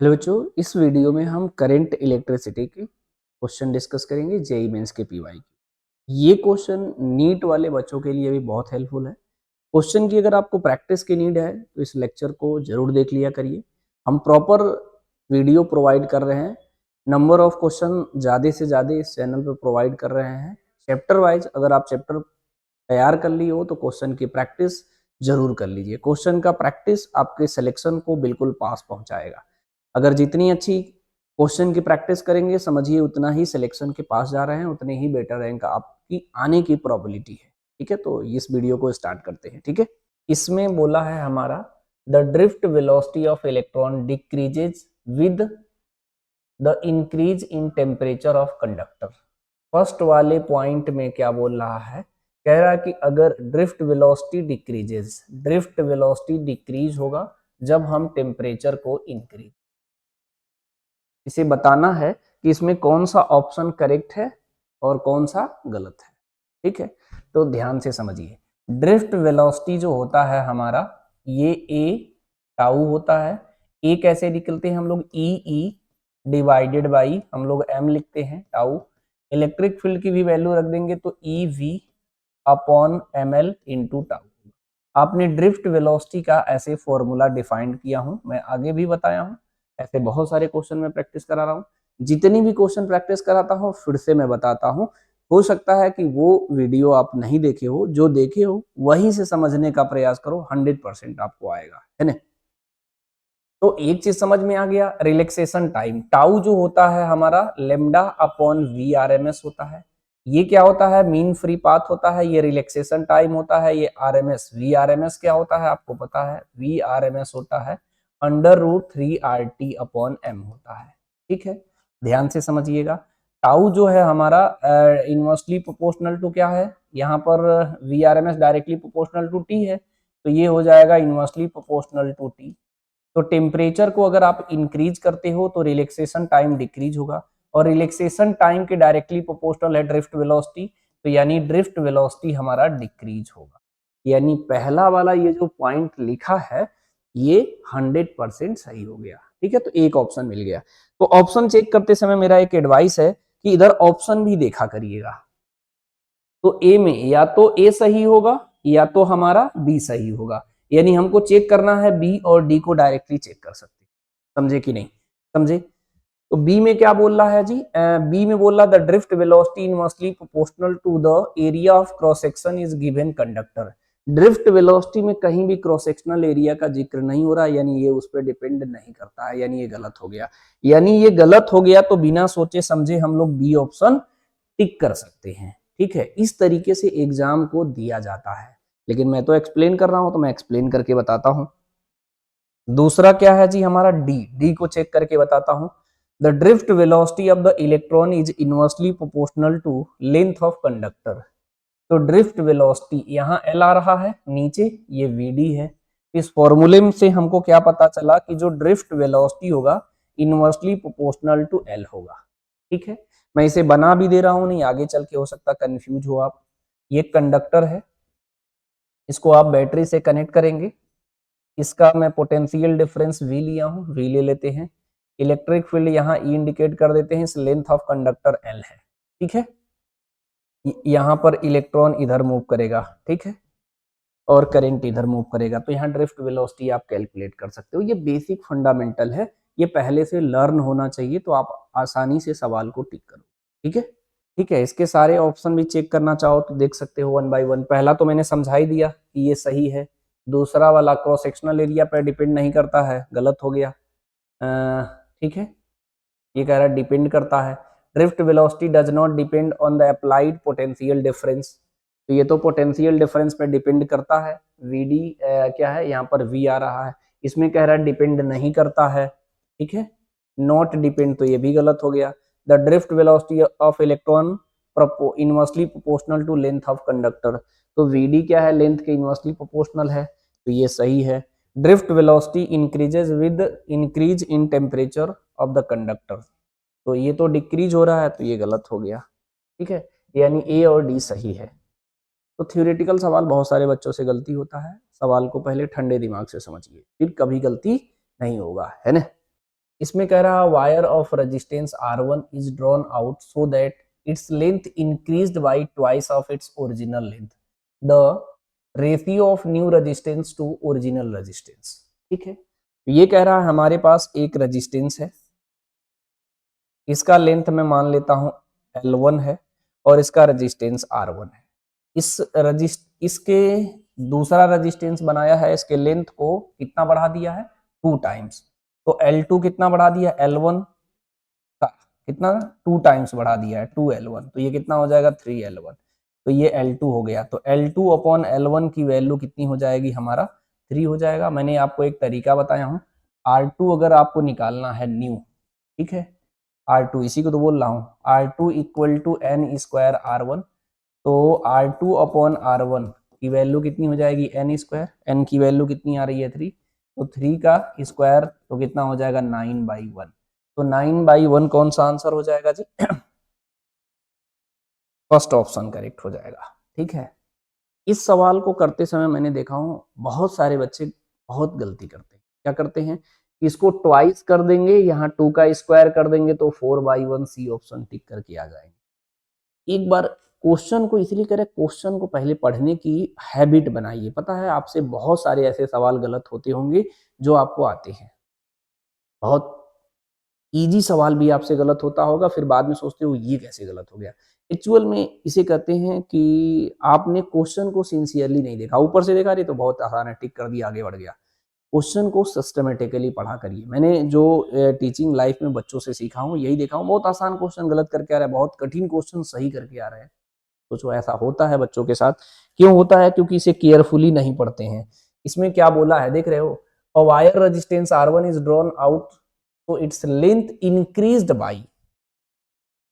Hello बच्चों, इस video में हम करंट इलेक्ट्रिसिटी के क्वेश्चन डिस्कस करेंगे जेई मेंस के पीवाई की। ये क्वेश्चन नीट वाले बच्चों के लिए भी बहुत हेल्पफुल है। क्वेश्चन की अगर आपको प्रैक्टिस की नीड है तो इस लेक्चर को जरूर देख लिया करिए। हम प्रॉपर वीडियो प्रोवाइड कर रहे हैं, नंबर ऑफ क्वेश्चन ज़्यादा से ज़्यादा इस चैनल पर प्रोवाइड कर रहे हैं। चैप्टर वाइज अगर आप चैप्टर तैयार कर ली हो तो क्वेश्चन की प्रैक्टिस जरूर कर लीजिए। क्वेश्चन का प्रैक्टिस आपके सिलेक्शन को बिल्कुल पास पहुंचाएगा। अगर जितनी अच्छी क्वेश्चन की प्रैक्टिस करेंगे, समझिए उतना ही सिलेक्शन के पास जा रहे हैं, उतने ही बेटर रैंक आपकी आने की प्रोबेबिलिटी है। ठीक है, तो इस वीडियो को स्टार्ट करते हैं। ठीक है, इसमें बोला है हमारा the drift velocity of electron decreases with the increase in temperature of conductor. First वाले पॉइंट में क्या बोल रहा है, कह रहा है कि अगर drift velocity decreases, drift velocity decrease होगा जब हम टेम्परेचर को इंक्रीज। इसे बताना है कि इसमें कौन सा ऑप्शन करेक्ट है और कौन सा गलत है। ठीक है, तो ध्यान से समझिए। ड्रिफ्ट वेलोसिटी जो होता है हमारा, ये ए टाउ होता है। ए कैसे निकलते हैं हम लोग, ई डिवाइडेड बाई हम लोग एम लिखते हैं टाउ। इलेक्ट्रिक फील्ड की भी वैल्यू रख देंगे तो E V upon M L into tau. आपने ड्रिफ्ट वेलोसिटी का ऐसे फॉर्मूला डिफाइंड किया हूं, मैं आगे भी बताया हूं। ऐसे बहुत सारे क्वेश्चन में प्रैक्टिस करा रहा हूं। जितनी भी क्वेश्चन प्रैक्टिस कराता हूं फिर से मैं बताता हूं। हो सकता है कि वो वीडियो आप नहीं देखे हो, जो देखे हो वहीं से समझने का प्रयास करो, 100% आपको आएगा, है ना। तो एक चीज समझ में आ गया, रिलैक्सेशन टाइम टाउ जो होता है हमारा lambda upon V R M S होता है। ये क्या होता है, मीन फ्री पाथ होता है। ये रिलैक्सेशन टाइम होता है। ये R M S, V R M S क्या होता है आपको पता है, वी आर एम एस होता है √3 RT अपॉन एम होता है। ठीक है, ध्यान से समझिएगा। टाउ जो है हमारा इनवर्सली प्रोपोर्शनल टू क्या है, यहाँ पर V R M S directly proportional to T है, तो ये हो जाएगा इनवर्सली प्रोपोर्शनल टू टी। तो टेम्परेचर को अगर आप इंक्रीज करते हो तो रिलैक्सेशन टाइम डिक्रीज होगा, और रिलैक्सेशन टाइम के डायरेक्टली प्रोपोर्शनल है ड्रिफ्ट वेलोसिटी, तो यानी ड्रिफ्ट वेलोसिटी हमारा डिक्रीज होगा। यानी पहला वाला ये जो पॉइंट लिखा है ये 100% सही हो गया। ठीक है, तो एक ऑप्शन मिल गया। तो ऑप्शन चेक करते समय मेरा एक एडवाइस है कि इधर ऑप्शन भी देखा करिएगा। तो ए में या तो ए सही होगा या तो हमारा बी सही होगा। यानी हमको चेक करना है बी और डी को डायरेक्टली चेक कर सकते हैं। समझे कि नहीं समझे। तो बी में क्या बोल रहा है जी, बी में बोल रहा the drift velocity inversely proportional to the area of cross section is given conductor. Drift velocity में कहीं भी क्रॉस सेक्शनल एरिया का जिक्र नहीं हो रहा, यानी ये उस पर डिपेंड नहीं करता है, यानी ये गलत हो गया। यानी ये गलत हो गया तो बिना सोचे समझे हम लोग बी ऑप्शन टिक कर सकते हैं। ठीक है, इस तरीके से एग्जाम को दिया जाता है। लेकिन मैं तो एक्सप्लेन कर रहा हूं तो मैं एक्सप्लेन करके बताता हूं। दूसरा क्या है जी हमारा, डी डी को चेक करके बताता हूं। The drift velocity of the electron is inversely proportional to length of conductor. तो ड्रिफ्ट वेलोसिटी यहाँ एल आ रहा है, नीचे ये वीडी है। इस फॉर्मूले से हमको क्या पता चला कि जो ड्रिफ्ट वेलोसिटी होगा इनवर्सली प्रोपोर्शनल टू एल होगा। ठीक है, मैं इसे बना भी दे रहा हूं, नहीं आगे चल के हो सकता कंफ्यूज हो आप। ये कंडक्टर है, इसको आप बैटरी से कनेक्ट करेंगे। इसका मैं पोटेंशियल डिफरेंस वी लिया हूं, वी ले लेते हैं। इलेक्ट्रिक फील्ड यहाँ ई इंडिकेट कर देते हैं, इस लेंथ ऑफ कंडक्टर एल है। ठीक है, यहाँ पर इलेक्ट्रॉन इधर मूव करेगा, ठीक है, और करंट इधर मूव करेगा, तो यहाँ ड्रिफ्ट वेलोसिटी आप कैलकुलेट कर सकते हो। ये बेसिक फंडामेंटल है, ये पहले से लर्न होना चाहिए, तो आप आसानी से सवाल को टिक करो। ठीक है, ठीक है, इसके सारे ऑप्शन भी चेक करना चाहो तो देख सकते हो वन बाय वन। पहला तो मैंने समझा ही दिया कि ये सही है। दूसरा वाला क्रॉस सेक्शनल एरिया पर डिपेंड नहीं करता है, गलत हो गया। ठीक है, ये कह रहा है डिपेंड करता है। Drift velocity does not depend on the applied potential difference, तो ये तो पोटेंशियल डिफरेंस पे डिपेंड करता है। वीडी क्या है, यहाँ पर वी आ रहा है, इसमें कह रहा है डिपेंड नहीं करता है। ठीक है, नॉट डिपेंड, तो ये भी गलत हो गया। The drift velocity of electron inversely proportional to length of conductor, तो वीडी क्या है, लेंथ के इनवर्सली प्रोपोर्शनल है, तो ये सही है। Drift velocity increases with increase in temperature of the conductor, तो ये तो डिक्रीज हो रहा है, तो ये गलत हो गया। ठीक है, यानी ए और डी सही है। तो थ्योरेटिकल सवाल बहुत सारे बच्चों से गलती होता है, सवाल को पहले ठंडे दिमाग से समझिए, फिर कभी गलती नहीं होगा, है ना। इसमें कह रहा wire of resistance R1 is drawn out so that its length increased by twice of its original length, the ratio of new resistance to original resistance. ठीक है, ये कह रहा है हमारे पास एक रेजिस्टेंस है, इसका लेंथ मैं मान लेता हूं L1 है और इसका रेजिस्टेंस R1 है। इसके दूसरा रेजिस्टेंस बनाया है, इसके लेंथ को कितना बढ़ा दिया है 2 टाइम्स, तो L2 कितना बढ़ा दिया L1 का, कितना 2 टाइम्स बढ़ा दिया है 2L1, तो ये कितना हो जाएगा 3L1, तो ये L2 हो गया। तो L2 अपॉन L1 की वैल्यू कितनी हो जाएगी, हमारा 3 हो जाएगा। मैंने आपको एक तरीका बताया हूँ, R2 अगर आपको निकालना है न्यू, ठीक है, R2 इसी को तो बोल रहा हूँ, R2 equal to N square R1, तो R2 अपॉन R1 की वैल्यू कितनी हो जाएगी N स्क्वायर, N की वैल्यू कितनी आ रही है 3, तो 3 का स्क्वायर तो कितना हो जाएगा 9/1, तो 9/1 कौन सा आंसर हो जाएगा जी फर्स्ट ऑप्शन करेक्ट हो जाएगा। ठीक है, इस सवाल को करते समय मैंने देखा हूं बहुत सारे बच्चे बहुत गलती करते हैं। क्या करते हैं, इसको ट्वाइस कर देंगे, यहाँ 2 का स्क्वायर कर देंगे तो 4/1 सी ऑप्शन टिक करके आ जाएंगे। एक बार क्वेश्चन को इसलिए करें, क्वेश्चन को पहले पढ़ने की हैबिट बनाइए। पता है आपसे बहुत सारे ऐसे सवाल गलत होते होंगे जो आपको आते हैं, बहुत इजी सवाल भी आपसे गलत होता होगा, फिर बाद में सोचते हो ये कैसे गलत हो गया। एक्चुअल में इसे कहते हैं कि आपने क्वेश्चन को सिंसियरली नहीं देखा, ऊपर से देखा, रही तो बहुत आसान है, टिक कर दिया आगे बढ़ गया। क्वेश्चन को सिस्टमेटिकली पढ़ा करिए। मैंने जो टीचिंग लाइफ में बच्चों से सीखा हूँ यही देखा हूँ, बहुत आसान क्वेश्चन गलत करके आ रहा है, बहुत कठिन क्वेश्चन सही करके आ रहे हैं। सोचो ऐसा होता है बच्चों के साथ, क्यों होता है, क्योंकि इसे केयरफुली नहीं पढ़ते हैं। इसमें क्या बोला है देख रहे हो, a wire resistance R1 is drawn out तो इट्स लेंथ इंक्रीज्ड बाई,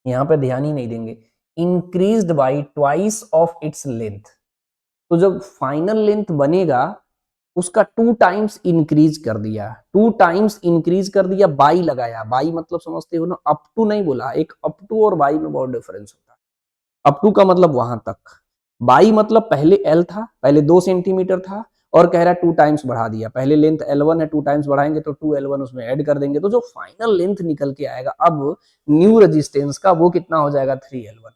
यहां पे ध्यान ही नहीं देंगे, increased by twice of its length, तो जब फाइनल लेंथ बनेगा उसका 2 टाइम्स इंक्रीज कर दिया, 2 टाइम्स इंक्रीज कर दिया, बाई लगाया, बाई मतलब समझते हो ना, अप टू नहीं बोला, एक अप टू और बाई में बहुत डिफरेंस होता है। अप टू का मतलब वहां तक, बाई मतलब पहले L था, पहले 2 सेंटीमीटर था और कह रहा है 2 टाइम्स बढ़ा दिया, पहले लेंथ L1 है, 2 टाइम्स बढ़ाएंगे तो 2L1 उसमें ऐड कर देंगे, तो जो फाइनल लेंथ निकल के आएगा अब न्यू रेजिस्टेंस का वो कितना हो जाएगा 3L1।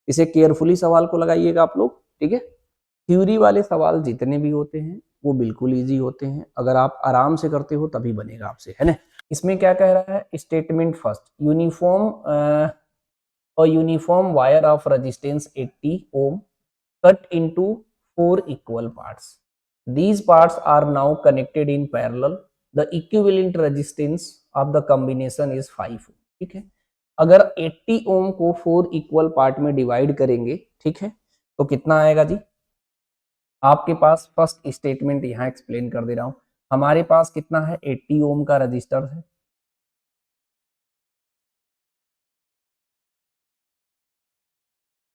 इसे केयरफुली सवाल को लगाइएगा आप लोग। ठीक है, थ्योरी वाले सवाल जितने भी होते हैं वो बिल्कुल इजी होते हैं, अगर आप आराम से करते हो तभी बनेगा आपसे, है ना। इसमें क्या कह रहा है, statement first, uniform a uniform wire of resistance 80 ohm cut into 4 equal parts. These parts are now connected in parallel. The equivalent resistance of the combination is 5 ohm. ठीक है, अगर 80 ओम को 4 इक्वल पार्ट में डिवाइड करेंगे, ठीक है, तो कितना आएगा जी, आपके पास फर्स्ट स्टेटमेंट यहां एक्सप्लेन कर दे रहा हूं। हमारे पास कितना है 80 ओम का रजिस्टर है,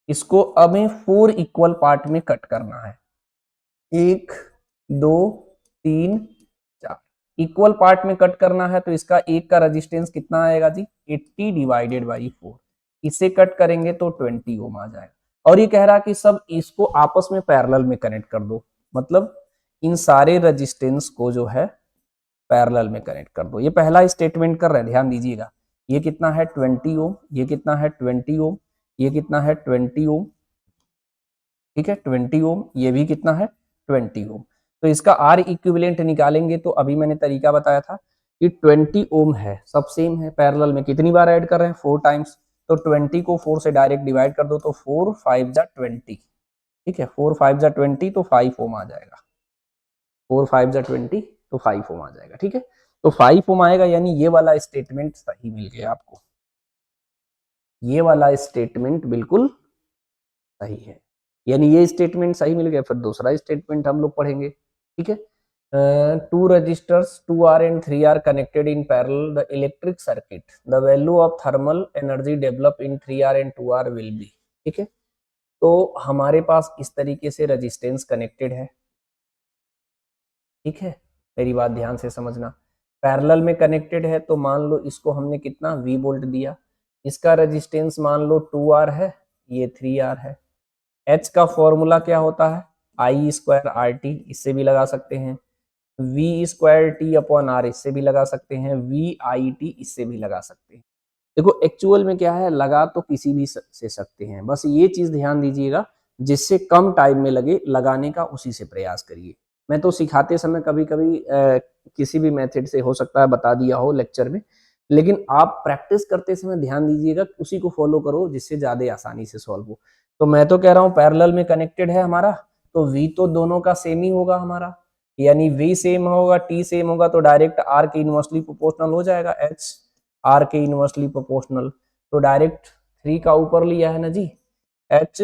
इसको अब 4 इक्वल पार्ट में कट करना है, 1 2 3 4 इक्वल पार्ट में कट करना है, तो इसका एक का रेजिस्टेंस कितना आएगा जी 80 डिवाइडेड बाई 4, इसे कट करेंगे तो 20 ओम आ जाएगा। और ये कह रहा कि सब इसको आपस में पैरेलल में कनेक्ट कर दो, मतलब इन सारे रेजिस्टेंस को जो है पैरेलल में कनेक्ट कर दो। ये पहला स्टेटमेंट कर रहे हैं, ध्यान दीजिएगा, ये कितना है 20 ओम, ये कितना है 20 ओम, ये कितना है 20 ओम, ठीक है 20 ओम, ये भी कितना है 20 ओम। तो इसका आर इक्विवेलेंट निकालेंगे तो अभी मैंने तरीका बताया था कि 20 ओम है, सब सेम है, पैरेलल में कितनी बार ऐड कर रहे हैं 4 टाइम्स, तो 20 को 4 से डायरेक्ट डिवाइड कर दो तो 4 5 जा 20, ठीक है 4 5 जा 20 तो 5 ओम आ जाएगा, 4 5 जा 20 तो 5 ओम आ जाएगा। ठीक है, तो 5 ओम आएगा, यानी ये वाला स्टेटमेंट सही मिल गया आपको, ये वाला स्टेटमेंट बिल्कुल सही है, यानी ये स्टेटमेंट सही मिल गया। फिर दूसरा स्टेटमेंट हम लोग पढ़ेंगे। ठीक है, two resistors 2R and 3R connected in parallel, the electric circuit, the value of thermal energy developed in 3R and 2R will be। ठीक है, तो हमारे पास इस तरीके से रजिस्टेंस कनेक्टेड है, ठीक है, मेरी बात ध्यान से समझना, पैरेलल में कनेक्टेड है, तो मान लो इसको हमने कितना V वोल्ट दिया, इसका रजिस्टेंस मान लो 2R है, ये 3R है। H का फॉर्मूला क्या होता है I² RT, इससे भी लगा सकते हैं। V square T upon R इससे भी लगा सकते हैं, वी आई टी इससे भी लगा सकते हैं। देखो एक्चुअल में क्या है, लगा तो किसी भी से सकते हैं, बस ये चीज ध्यान दीजिएगा जिससे कम टाइम में लगे लगाने का उसी से प्रयास करिए। मैं तो सिखाते समय कभी कभी किसी भी मेथड से हो सकता है बता दिया हो लेक्चर में, लेकिन आप प्रैक्टिस करते समय ध्यान दीजिएगा उसी को फॉलो करो जिससे ज्यादा आसानी से सॉल्व हो। तो मैं तो कह रहा हूँ पैरेलल में कनेक्टेड है हमारा, तो v तो दोनों का सेम ही होगा हमारा, यानी v सेम होगा t सेम होगा तो डायरेक्ट r के इनवर्सली प्रोपोर्शनल हो जाएगा h r के इनवर्सली प्रोपोर्शनल। तो डायरेक्ट 3 का ऊपर लिया है ना जी, h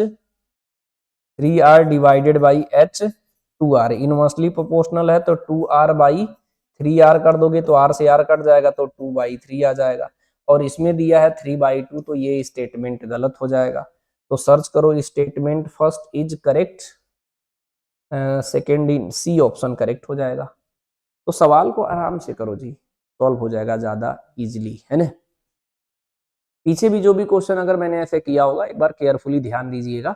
3r divided by h 2r inversely proportional है तो 2r बाई 3r कर दोगे तो r से r कट जाएगा तो 2/3 आ जाएगा। और इसमें दिया है 3/2 तो ये स्टेटमेंट गलत हो जाएगा। तो सर्च करो statement, first is correct, second in C option correct हो जाएगा। तो सवाल को आराम से करो जी, सॉल्व हो जाएगा ज्यादा इजीली, है ना। पीछे भी जो भी क्वेश्चन अगर मैंने ऐसे किया होगा एक बार केयरफुली ध्यान दीजिएगा,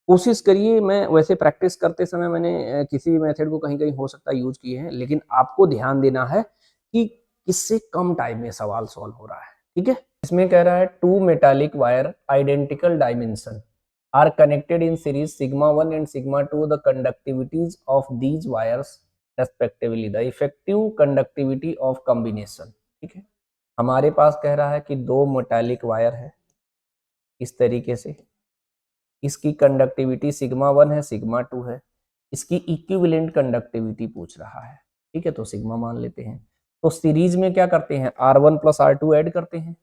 कोशिश करिए। मैं वैसे प्रैक्टिस करते समय मैंने किसी भी मेथड को कहीं कहीं हो सकता है यूज किए हैं, लेकिन आपको ध्यान देना है कि किससे कम टाइम में सवाल सॉल्व हो रहा है, ठीक है। इसमें कह रहा है two metallic wire identical dimension are connected in series sigma 1 and sigma 2 the conductivities of these wires respectively the effective conductivity of combination, ठीक है। हमारे पास कह रहा है कि दो मेटालिक वायर है इस तरीके से, इसकी कंडक्टिविटी सिग्मा 1 है सिग्मा 2 है, इसकी इक्विवेलेंट कंडक्टिविटी पूछ रहा है, ठीक है। तो सिग्मा मान लेते हैं। तो सीरीज में क्या करते हैं, R1 प्लस R2 ऐड करते हैं,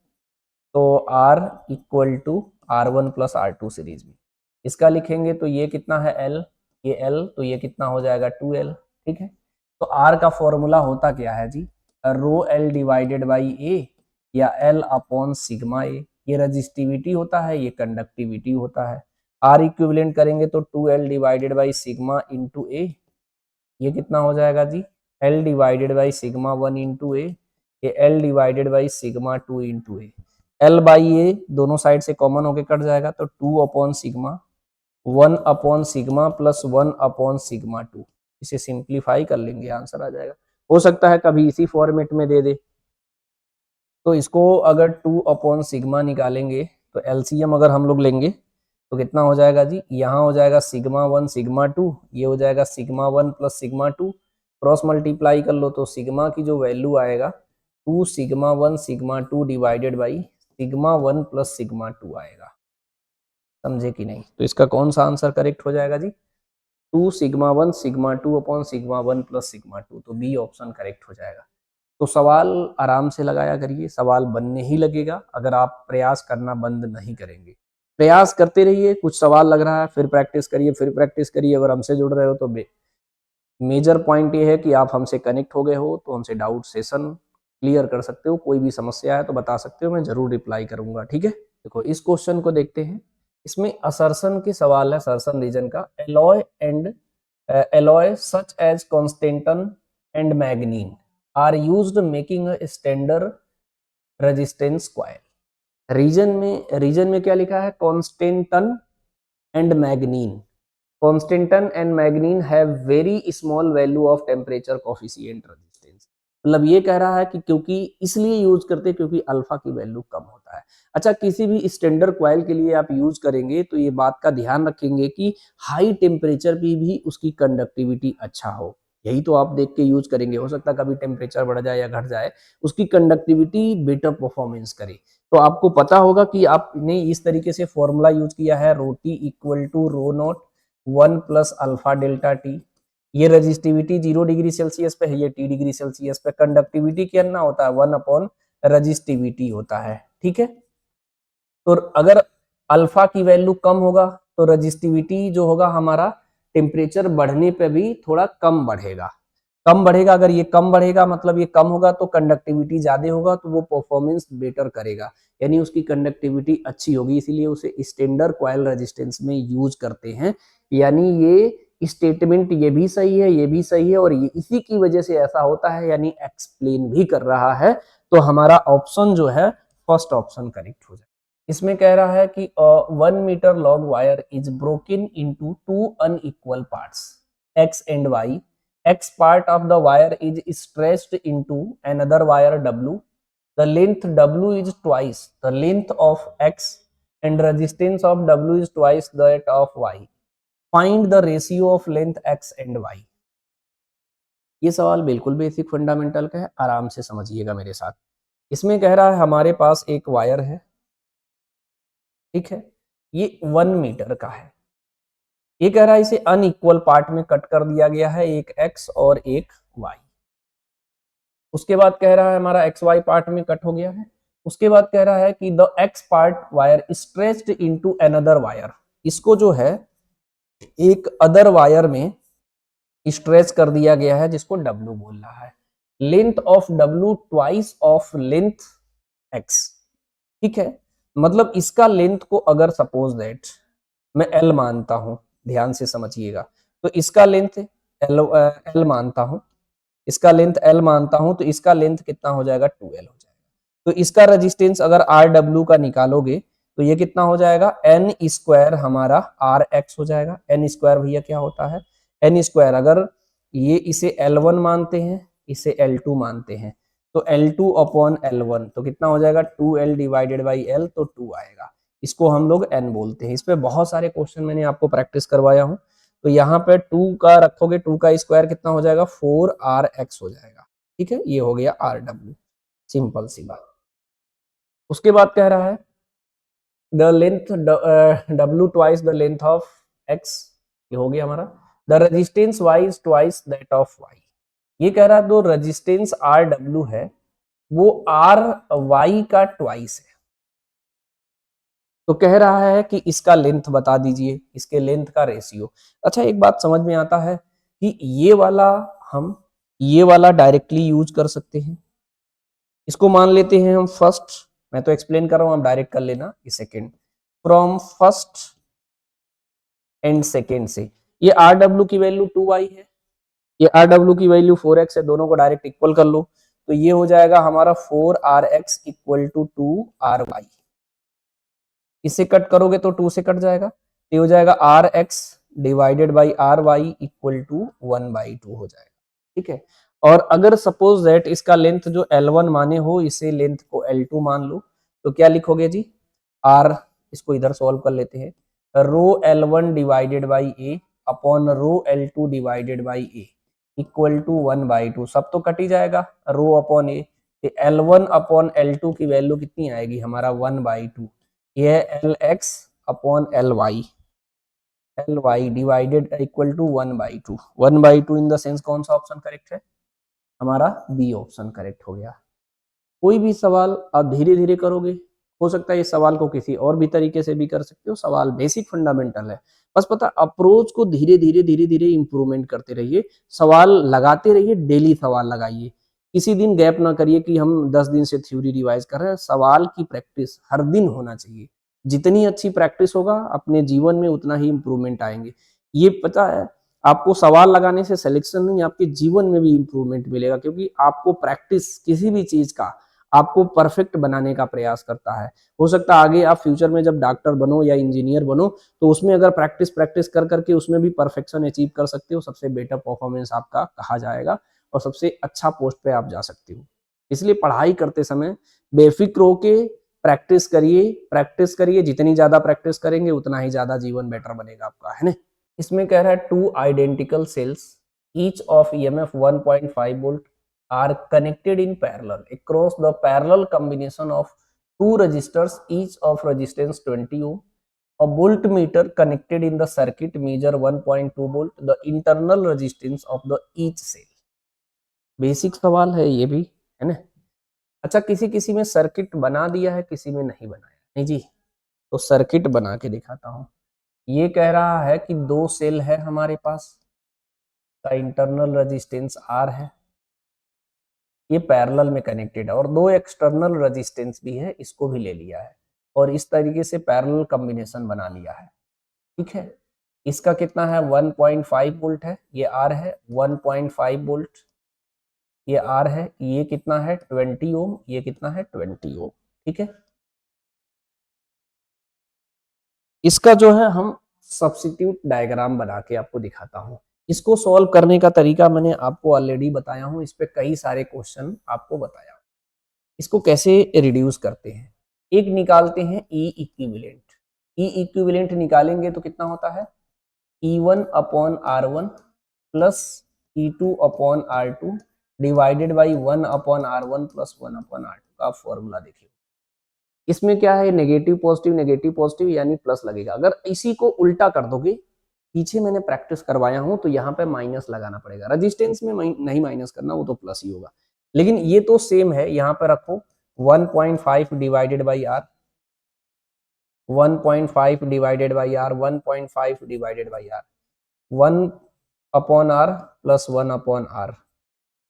तो R equal to R1 plus R2 series में। इसका लिखेंगे तो ये कितना है L, ये L, तो ये कितना हो जाएगा 2L, ठीक है। तो R का फॉर्मूला होता क्या है जी, रो L डिवाइडेड बाई A या L अपॉन सिग्मा A। ये रजिस्टिविटी होता है, ये कंडक्टिविटी होता है। R इक्विवेलेंट करेंगे तो 2L divided by sigma into A, ये कितना हो जाएगा जी, L divided by sigma 1 into A, ये L divided by sigma 2 into A। L by A दोनों साइड से कॉमन होके कट जाएगा तो 2 upon sigma 1 upon sigma plus 1 upon sigma 2। इसे सिंप्लीफाई कर लेंगे, आंसर आ जाएगा। हो सकता है कभी इसी फॉर्मेट में दे दे, तो इसको अगर 2 अपॉन सिग्मा निकालेंगे तो एलसीएम अगर हम लोग लेंगे तो कितना हो जाएगा जी, यहाँ हो जाएगा सिग्मा 1 सिग्मा 2, ये हो जाएगा sigma 1 plus sigma 2, cross multiply कर लो तो सिग्मा की जो वैल्यू आएगा 2 sigma 1 sigma 2 divided by sigma 1 plus sigma 2 आएगा। समझे कि नहीं। तो इसका कौन सा आंसर करेक्ट हो जाएगा जी, 2 sigma 1 sigma 2 upon sigma 1 plus sigma 2, तो बी ऑप्शन करेक्ट हो जाएगा। तो सवाल आराम से लगाया करिए, सवाल बनने ही लगेगा अगर आप प्रयास करना बंद नहीं करेंगे। प्रयास करते रहिए, कुछ सवाल लग रहा है फिर प्रैक्टिस करिए, फिर प्रैक्टिस करिए। अगर हमसे जुड़ रहे हो तो मेजर पॉइंट ये है कि आप हमसे कनेक्ट हो गए हो तो हमसे डाउट सेशन क्लियर कर सकते हो। कोई भी समस्या है तो बता सकते हो, मैं जरूर रिप्लाई करूंगा, ठीक है। देखो इस क्वेश्चन को देखते हैं। इसमें असर्शन के सवाल है, असर्शन रीजन का। Alloy such as constantan and manganin are used making a standard resistance coil. Reason में क्या लिखा है, constantan and manganin. Constantan and manganin have very small value of temperature coefficient resistance. मतलब ये कह रहा है कि क्योंकि इसलिए यूज करते क्योंकि अल्फा की वैल्यू कम होता है। अच्छा, किसी भी स्टैंडर्ड कॉइल के लिए आप यूज करेंगे तो ये बात का ध्यान रखेंगे कि हाई टेम्परेचर पे भी उसकी कंडक्टिविटी अच्छा हो, यही तो आप देख के यूज करेंगे। हो सकता है कभी टेम्परेचर बढ़ जाए या घट जाए, उसकी कंडक्टिविटी बेटर परफॉर्मेंस करे। तो आपको पता होगा कि आपने इस तरीके से फॉर्मूला यूज किया है, rho T equal to rho not 1 plus alpha delta T. ये रजिस्टिविटी 0 डिग्री सेल्सियस पे है, ये टी डिग्री सेल्सियस पे। कंडक्टिविटी क्या होता है, 1 अपॉन रजिस्टिविटी होता है, ठीक है। तो अगर अल्फा की वैल्यू कम होगा तो रजिस्टिविटी जो होगा हमारा टेम्परेचर बढ़ने पे भी थोड़ा कम बढ़ेगा, कम बढ़ेगा। अगर ये कम बढ़ेगा मतलब ये कम होगा तो कंडक्टिविटी ज्यादा होगा तो वो परफॉर्मेंस बेटर करेगा, यानी उसकी कंडक्टिविटी अच्छी होगी, इसीलिए उसे स्टैंडर्ड कॉइल रेजिस्टेंस में यूज करते हैं। यानी ये स्टेटमेंट ये भी सही है, ये भी सही है, और ये इसी की वजह से ऐसा होता है, यानी एक्सप्लेन भी कर रहा है। तो हमारा ऑप्शन जो है फर्स्ट ऑप्शन करेक्ट हो जाए। इसमें कह रहा है कि 1 metre long wire is broken into 2 unequal parts X and Y x part of the wire is stretched into another wire w, the length w is twice the length of x and resistance of w is twice that of y, find the ratio of length x and y। ये सवाल बिल्कुल basic fundamental का है, आराम से समझिएगा मेरे साथ। इसमें कह रहा है हमारे पास एक वायर है, ठीक है, ये 1 मीटर का है। ये कह रहा है इसे अनइक्वल पार्ट में कट कर दिया गया है, एक x और एक y। उसके बाद कह रहा है हमारा एक्स वाई पार्ट में कट हो गया है। उसके बाद कह रहा है कि the x part wire stretched into another wire, इसको जो है एक अदर वायर में स्ट्रेच कर दिया गया है जिसको W बोल रहा है। Length of W twice of length X, ठीक है, मतलब इसका लेंथ को अगर सपोज दैट मैं L मानता हूं, ध्यान से समझिएगा, तो इसका लेंथ L मानता हूं, इसका लेंथ L मानता हूं, तो इसका लेंथ कितना हो जाएगा 2L हो जाएगा। तो इसका रेजिस्टेंस अगर RW का निकालोगे तो ये कितना हो जाएगा N स्क्वायर हमारा RX हो जाएगा। N स्क्वायर भैया क्या होता है, N स्क्वायर अगर ये इसे L1 मानते हैं, इसे L2 मानते हैं, तो L2 अपॉन L1 तो कितना हो जाएगा 2L डिवाइडेड बाई L, तो 2 आएगा। इसको हम लोग N बोलते हैं। इस पे बहुत सारे क्वेश्चन मैंने आपको प्रैक्टिस करवाया हूं। तो यहाँ पे 2 का रखोगे, 2 का स्क्वायर कितना हो जाएगा 4RX हो जाएगा, ठीक है, ये हो गया RW, सिंपल सी बात। उसके बाद कह रहा है the length W twice the length of X, ये हो गया हमारा। The resistance Y is twice that of Y, ये कह रहा है जो रेजिस्टेंस RW है वो RY का ट्वाइस है। तो कह रहा है कि इसका लेंथ बता दीजिए, इसके लेंथ का रेशियो। अच्छा एक बात समझ में आता है कि ये वाला हम ये वाला डायरेक्टली यूज कर सकते हैं। इसको मान लेते हैं हम फर्स्ट, मैं तो एक्सप्लेन कर रहा हूं, आप डायरेक्ट कर लेना ये second. From first and second से ये RW की वैल्यू 2y है, ये RW की वैल्यू 4x है, दोनों को डायरेक्ट इक्वल कर लो तो ये हो जाएगा हमारा 4RX इक्वल टू 2RY। इसे कट करोगे तो 2 से कट जाएगा, ये हो जाएगा RX divided by RY equal to 1/2 हो जाएगा, ठीक है। और अगर सपोज दैट इसका लेंथ जो L1 माने हो, इसे लेंथ को L2 मान लो, तो क्या लिखोगे जी R, इसको इधर सॉल्व कर लेते हैं, rho L1 divided by A upon rho L2 divided by A equal to 1/2, सब तो कट ही जाएगा, rho upon A, L1 upon L2 की वैल्यू कितनी आएगी हमारा 1/2, यह LX upon LY divided equal to 1/2, 1/2 in the sense कौन सा ऑप्शन करेक्ट है हमारा बी ऑप्शन करेक्ट हो गया। कोई भी सवाल आप धीरे धीरे करोगे, हो सकता है इस सवाल को किसी और भी तरीके से भी कर सकते हो, सवाल बेसिक फंडामेंटल है, बस पता अप्रोच को धीरे धीरे इंप्रूवमेंट करते रहिए, सवाल लगाते रहिए, डेली सवाल लगाइए, किसी दिन गैप ना करिए कि हम 10 दिन से थ्योरी रिवाइज कर रहे हैं। सवाल की प्रैक्टिस हर दिन होना चाहिए, जितनी अच्छी प्रैक्टिस होगा अपने जीवन में उतना ही इंप्रूवमेंट आएंगे। ये पता है आपको सवाल लगाने से सिलेक्शन नहीं, आपके जीवन में भी इंप्रूवमेंट मिलेगा, क्योंकि आपको प्रैक्टिस किसी भी चीज का आपको परफेक्ट बनाने का प्रयास करता है। हो सकता है आगे आप फ्यूचर में जब डॉक्टर बनो या इंजीनियर बनो तो उसमें अगर प्रैक्टिस प्रैक्टिस कर करके उसमें भी परफेक्शन अचीव कर सकते हो, सबसे बेटर परफॉर्मेंस आपका कहा जाएगा और सबसे अच्छा पोस्ट पे आप जा सकते हो। इसलिए पढ़ाई करते समय बेफिक्र होके प्रैक्टिस करिए, जितनी ज्यादा प्रैक्टिस करेंगे उतना ही ज्यादा जीवन बेटर बनेगा आपका, है ना। इसमें कह रहा है two identical sales each of EMF 1.5 volt are connected in parallel across the parallel combination of two resistors each of resistance 20 ohm. A voltmeter connected in the circuit measure 1.2 volt the internal resistance of the each cell. Basic सवाल है ये भी, है ना। अच्छा किसी किसी में सर्किट बना दिया है, किसी में नहीं बनाया, नहीं जी, तो सर्किट बना के दिखाता हूं। ये कह रहा है कि 2 सेल है हमारे पास, का इंटरनल रेजिस्टेंस R है, ये पैरेलल में कनेक्टेड है और 2 एक्सटर्नल रेजिस्टेंस भी है, इसको भी ले लिया है और इस तरीके से पैरेलल कॉम्बिनेशन बना लिया है, ठीक है। इसका कितना है 1.5 वोल्ट है, ये R है 1.5 वोल्ट, ये R है, ये कितना है 20 ओम, ये कितना है 20 ओम, ठीक है। इसका जो है हम सब्स्टिट्यूट डायग्राम बना के आपको दिखाता हूं। इसको सॉल्व करने का तरीका मैंने आपको ऑलरेडी बताया हूँ, इस पे कई सारे क्वेश्चन आपको बताया। इसको कैसे रिड्यूस करते हैं, एक निकालते हैं ई इक्विवेलेंट। ई इक्विवेलेंट निकालेंगे तो कितना होता है, E1 upon R1 plus E2 upon R2 divided by 1 upon R1 plus 1 upon R2 का फॉर्मूला देखिए। इसमें क्या है, नेगेटिव पॉजिटिव यानी प्लस लगेगा। अगर इसी को उल्टा कर दोगे, पीछे मैंने प्रैक्टिस करवाया हूं तो यहाँ पे माइनस लगाना पड़ेगा। रेजिस्टेंस में नहीं माइनस करना, वो तो प्लस ही होगा। लेकिन ये तो सेम है, यहाँ पे रखो 1.5 divided by R, 1.5 divided by R, 1.5 divided by R, 1 upon R plus 1 upon R.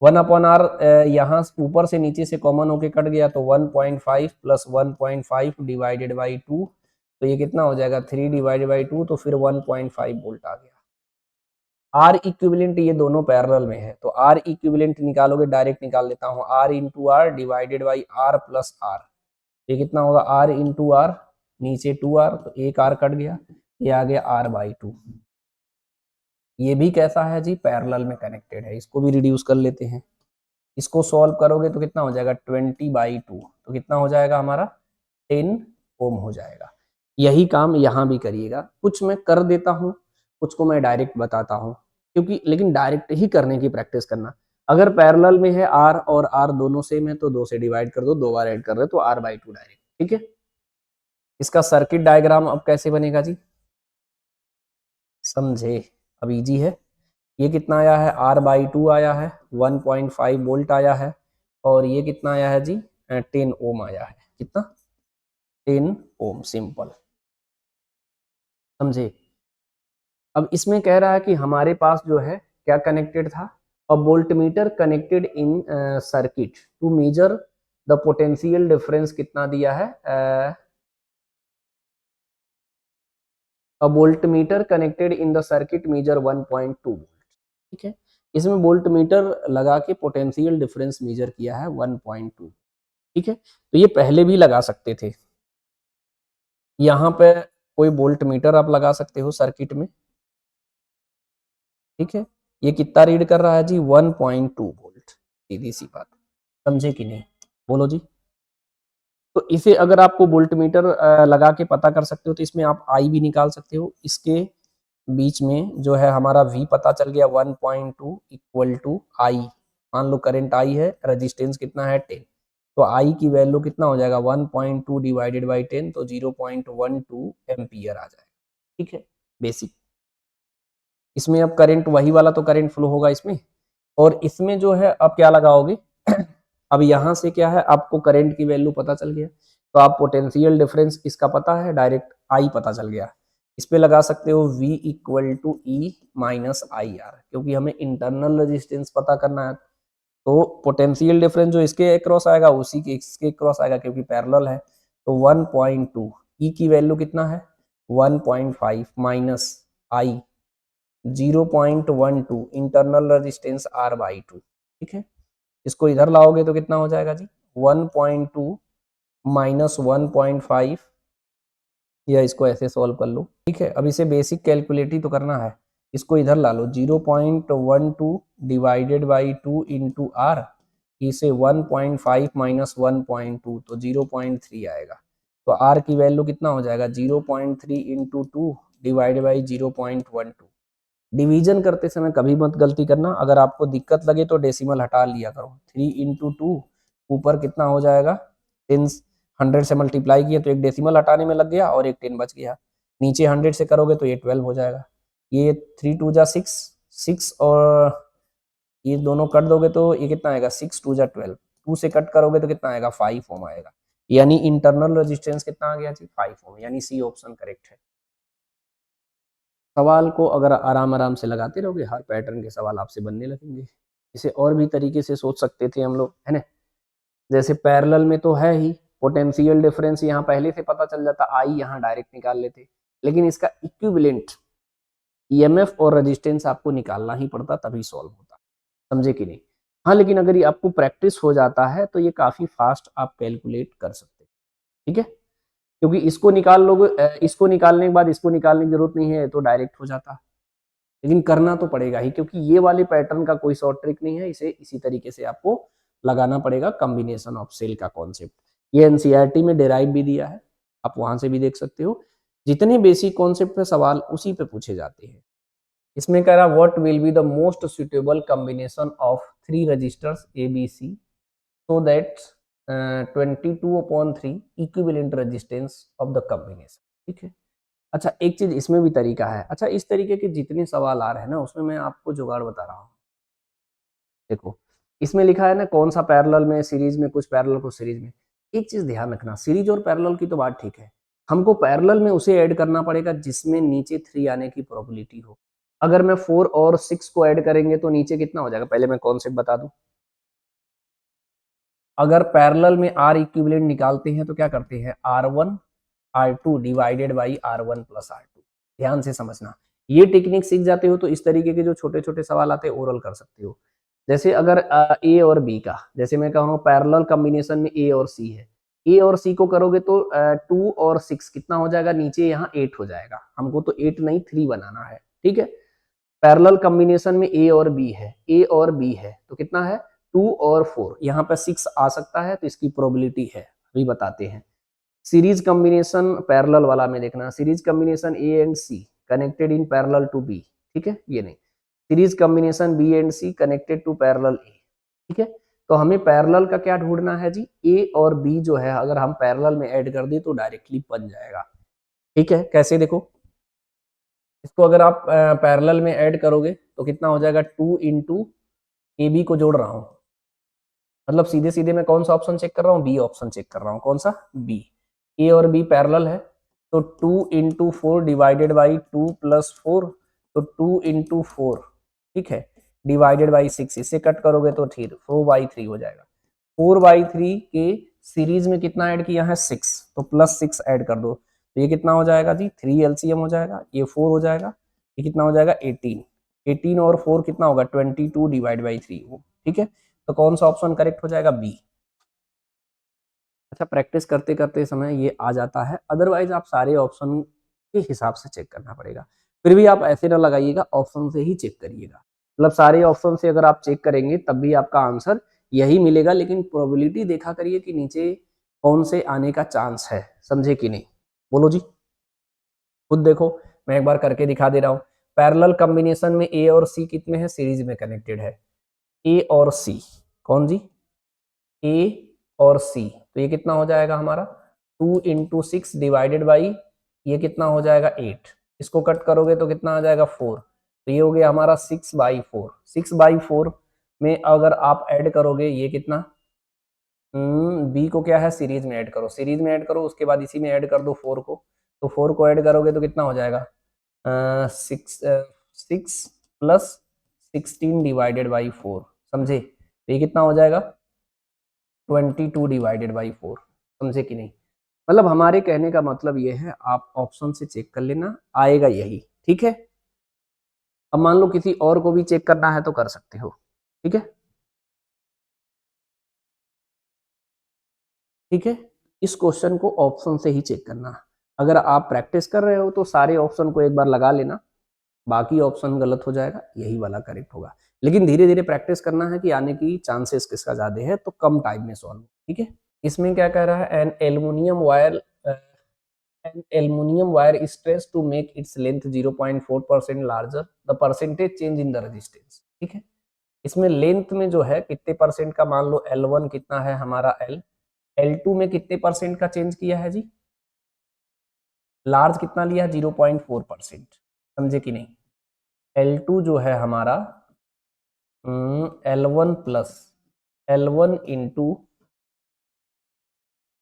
1 upon R यहाँ ऊपर से नीचे से कॉमन होके कट गया तो 1.5 प्लस 1.5 डिवाइडेड बाई 2, तो ये कितना हो जाएगा 3 डिवाइडेड बाई 2, तो फिर 1.5 वोल्ट आ गया। आर इक्विवेलेंट ये दोनों पैरेलल में है, तो आर इक्विवेलेंट निकालोगे, डायरेक्ट निकाल लेता हूँ, R into R divided by R plus R, ये कितना होगा आर इंटू आर, नीचे 2r, तो एक आर कट गया, ये आ गया r बाई 2। ये भी कैसा है जी, पैरेलल में कनेक्टेड है। इसको भी रिड्यूस कर लेते हैं। इसको सॉल्व करोगे तो कितना हो जाएगा 20/2, तो कितना हो जाएगा हमारा 10 ओम हो जाएगा। यही काम यहाँ भी करिएगा। कुछ मैं कर देता हूँ, कुछ को मैं डायरेक्ट बताता हूँ, क्योंकि लेकिन डायरेक्ट ही करने की प्रैक्टिस करना। अगर पैरेलल में है आर और आर दोनों सेम है तो 2 से डिवाइड कर दो, 2 बार ऐड कर रहे हो तो r/2 डायरेक्ट, ठीक है। इसका सर्किट डायग्राम अब कैसे बनेगा जी, समझे, अब इजी है। ये कितना आया है r/2 आया है, 1.5 वोल्ट आया है, और ये कितना आया है जी 10 ओम आया है। कितना 10 ओम, सिंपल, समझे। अब इसमें कह रहा है कि हमारे पास जो है क्या कनेक्टेड था, a voltmeter connected in circuit to measure the potential difference, कितना दिया है a voltmeter connected in the circuit measure 1.2 volt, ठीक है। इसमें वोल्टमीटर लगा के पोटेंशियल डिफरेंस मेजर किया है 1.2, ठीक है। तो ये पहले भी लगा सकते थे, यहाँ पे कोई वोल्ट मीटर आप लगा सकते हो सर्किट में, ठीक है। ये कितना रीड कर रहा है जी 1.2 वोल्ट, सीधी सी बात, समझे कि नहीं, बोलो जी। तो इसे अगर आपको वोल्ट मीटर लगा के पता कर सकते हो तो इसमें आप आई भी निकाल सकते हो। इसके बीच में जो है हमारा V पता चल गया 1.2 इक्वल टू आई, मान लो करंट आई है, रेजिस्टेंस कितना है 10, तो आई की वैल्यू कितना हो जाएगा 1.2 डिवाइडेड बाई 10, तो 0.12 एम्पियर आ जाएगा, ठीक है, बेसिक। इसमें अब करंट वही वाला तो करंट फ्लो होगा इसमें, और इसमें जो है अब क्या लगाओगे अब यहाँ से क्या है, आपको करंट की वैल्यू पता चल गया, तो आप पोटेंशियल डिफरेंस इसका पता है, डायरेक्ट आई पता चल गया, इस पे लगा सकते हो V equal to E minus I R, क्योंकि हमें इंटरनल रेजिस्टेंस पता करना है, तो पोटेंशियल डिफरेंस जो इसके क्रॉस आएगा उसी के इसके क्रॉस आएगा, क्योंकि पैरेलल है, तो 1.2, ई की वैल्यू कितना है 1.5 माइनस आई 0.12, इंटरनल रेजिस्टेंस R/2, ठीक है। इसको इधर लाओगे तो कितना हो जाएगा जी 1.2 माइनस 1.5, या इसको ऐसे सॉल्व कर लो, ठीक है। अब इसे बेसिक कैलकुलेट ही तो करना है, इसको इधर ला लो, 0.12 डिवाइडेड बाई 2 इंटू आर, इसे 1.5 माइनस 1.2, तो 0.3 आएगा, तो आर की वैल्यू कितना हो जाएगा 0.3 इंटू 2 डिवाइडेड बाई 0.12। डिवीजन करते समय कभी मत गलती करना, अगर आपको दिक्कत लगे तो डेसिमल हटा लिया करो। 3 इंटू 2 ऊपर कितना हो जाएगा 10, 100 से मल्टीप्लाई किया तो एक डेसिमल हटाने में लग गया और एक 10 बच गया, नीचे 100 से करोगे तो ये 12 हो जाएगा, ये 3 2 जा 6, 6 और ये दोनों कट दोगे तो ये कितना आएगा 6 2 जा 12, 2 से कट करोगे तो कितना आएगा 5 ओम आएगा, यानी इंटरनल रेजिस्टेंस कितना आ गया जी 5 ओम, यानी सी ऑप्शन करेक्ट है। सवाल को अगर आराम आराम से लगाते रहोगे, हर पैटर्न के सवाल आपसे बनने लगेंगे। इसे और भी तरीके से सोच सकते थे हम लोग, है ना, जैसे पैरेलल में तो है ही, पोटेंशियल डिफरेंस यहाँ पहले से पता चल जाता, आई यहाँ डायरेक्ट निकाल लेते, लेकिन इसका इक्विवेलेंट ईएमएफ और रेजिस्टेंस आपको निकालना ही पड़ता, तभी सॉल्व होता, समझे कि नहीं। हाँ, लेकिन अगर ये आपको प्रैक्टिस हो जाता है तो ये काफी फास्ट आप कैलकुलेट कर सकते हैं, ठीक है, क्योंकि इसको निकाल लोगे, इसको निकालने के बाद इसको निकालने की जरूरत नहीं है, तो डायरेक्ट हो जाता। लेकिन करना तो पड़ेगा ही, क्योंकि ये वाले पैटर्न का कोई शॉर्ट ट्रिक नहीं है, इसे इसी तरीके से आपको लगाना पड़ेगा, कॉम्बिनेशन ऑफ सेल का कॉन्सेप्ट। ये एनसीईआरटी में डेराइव भी दिया है, आप वहां से भी देख सकते हो। जितने बेसिक कॉन्सेप्ट पे सवाल उसी पे पूछे जाते हैं। इसमें कह रहा what will be the most suitable combination of 3 resistors A B C so that 22/3 equivalent resistance of the combination. ठीक है। अच्छा, एक चीज इसमें भी तरीका है। अच्छा, इस तरीके के जितने सवाल आ रहे हैं ना, उसमें मैं आपको जुगाड़ बता रहा हूँ। देखो, इसमें लिखा है ना कौन सा पैरेलल में, सीरीज में, कुछ पैरेलल को सीरीज में। एक चीज ध्यान रखना, सीरीज और पैरेलल की तो बात ठीक है, हमको पैरेलल में उसे ऐड करना पड़ेगा जिसमें नीचे 3 आने की प्रोबेबिलिटी हो। अगर मैं 4 और 6 को ऐड करेंगे तो नीचे कितना हो जाएगा, पहले मैं कॉन्सेप्ट बता दूं। अगर पैरेलल में आर इक्विवेलेंट निकालते हैं तो क्या करते हैं, R1 R2 divided by R1 plus R2। ध्यान से समझना, ये टेक्निक सीख जाते हो तो इस तरीके के जो छोटे छोटे सवाल आते हैं ओरल कर सकते हो। जैसे अगर ए और बी का, जैसे मैं कह रहा हूँ पैरेलल कॉम्बिनेशन में ए और सी है, ए और सी को करोगे तो 2 और 6 कितना हो जाएगा, नीचे यहाँ 8 हो जाएगा। हमको तो 8 नहीं 3 बनाना है। ठीक है। पैरेलल कॉम्बिनेशन में ए और बी है, ए और बी है तो कितना है 2 और 4, यहाँ पे 6 आ सकता है तो इसकी प्रोबेबिलिटी है, अभी बताते हैं। सीरीज कॉम्बिनेशन पैरेलल वाला में देखना, series combination A and C connected in parallel to B. ठीक है, ये नहीं, series combination B and C connected to parallel A. ठीक है, तो हमें पैरेलल का क्या ढूंढना है जी, ए और बी जो है अगर हम पैरेलल में ऐड कर दें तो डायरेक्टली बन जाएगा। ठीक है, कैसे देखो, इसको अगर आप पैरेलल में ऐड करोगे तो कितना हो जाएगा, 2 इंटू ए बी को जोड़ रहा हूँ, मतलब सीधे सीधे मैं कौन सा ऑप्शन चेक कर रहा हूँ, बी ऑप्शन चेक कर रहा हूँ। कौन सा, बी। ए और बी पैरेलल है तो 2 इंटू 4 डिवाइडेड बाई 2 प्लस 4, तो 2 इंटू 4, ठीक है, डिवाइडेड बाई 6, इससे कट करोगे तो 4/3 हो जाएगा। 4/3 के सीरीज में कितना ऐड किया है, 6, तो प्लस 6 ऐड कर दो तो ये कितना हो जाएगा जी, 3 एलसीएम हो जाएगा, ये 4 हो जाएगा, ये कितना हो जाएगा 18, 18 और 4 कितना होगा 22 डिवाइड बाई 3। ठीक है, तो कौन सा ऑप्शन करेक्ट हो जाएगा, बी। अच्छा, प्रैक्टिस करते करते समय ये आ जाता है, अदरवाइज आप सारे ऑप्शन के हिसाब से चेक करना पड़ेगा। फिर भी आप ऐसे ना लगाइएगा, ऑप्शन से ही चेक करिएगा, मतलब सारे ऑप्शन से अगर आप चेक करेंगे तब भी आपका आंसर यही मिलेगा, लेकिन प्रोबेबिलिटी देखा करिए कि नीचे कौन से आने का चांस है, समझे कि नहीं। बोलो जी, खुद देखो, मैं एक बार करके दिखा दे रहा हूँ। पैरेलल कॉम्बिनेशन में ए और सी कितने हैं, सीरीज में कनेक्टेड है, ए और सी, कौन जी, ए और सी, तो ये कितना हो जाएगा हमारा 2 इंटू 6 डिवाइडेड बाई, ये कितना हो जाएगा 8, इसको कट करोगे तो कितना आ जाएगा 4, तो ये हो गया हमारा 6/4। 6/4 में अगर आप ऐड करोगे ये कितना, बी को क्या है सीरीज में ऐड करो, सीरीज में ऐड करो, उसके बाद इसी में ऐड कर दो 4 को, तो 4 को ऐड करोगे तो कितना हो जाएगा 6 प्लस 16 डिवाइडेड बाई 4, समझे, तो ये कितना हो जाएगा 22 डिवाइडेड बाई 4, समझे कि नहीं। मतलब हमारे कहने का मतलब ये है, आप ऑप्शन से चेक कर लेना, आएगा यही। ठीक है, अब मान लो किसी और को भी चेक करना है तो कर सकते हो। ठीक है, ठीक है, इस क्वेश्चन को ऑप्शन से ही चेक करना। अगर आप प्रैक्टिस कर रहे हो तो सारे ऑप्शन को एक बार लगा लेना, बाकी ऑप्शन गलत हो जाएगा, यही वाला करेक्ट होगा। लेकिन धीरे धीरे प्रैक्टिस करना है कि आने की चांसेस किसका ज्यादा है, तो कम टाइम में सॉल्व। ठीक है, इसमें क्या कह रहा है, an aluminium wire an aluminum wire is stressed to make its length 0.4% larger, the percentage change in the resistance। ठीक है, इसमें लेंथ में जो है कितने परसेंट का, मान लो L1 कितना है हमारा L, L2 में कितने परसेंट का चेंज किया है जी, लार्ज कितना लिया है 0.4%, समझे कि नहीं। L2 जो है हमारा L1 plus L1 into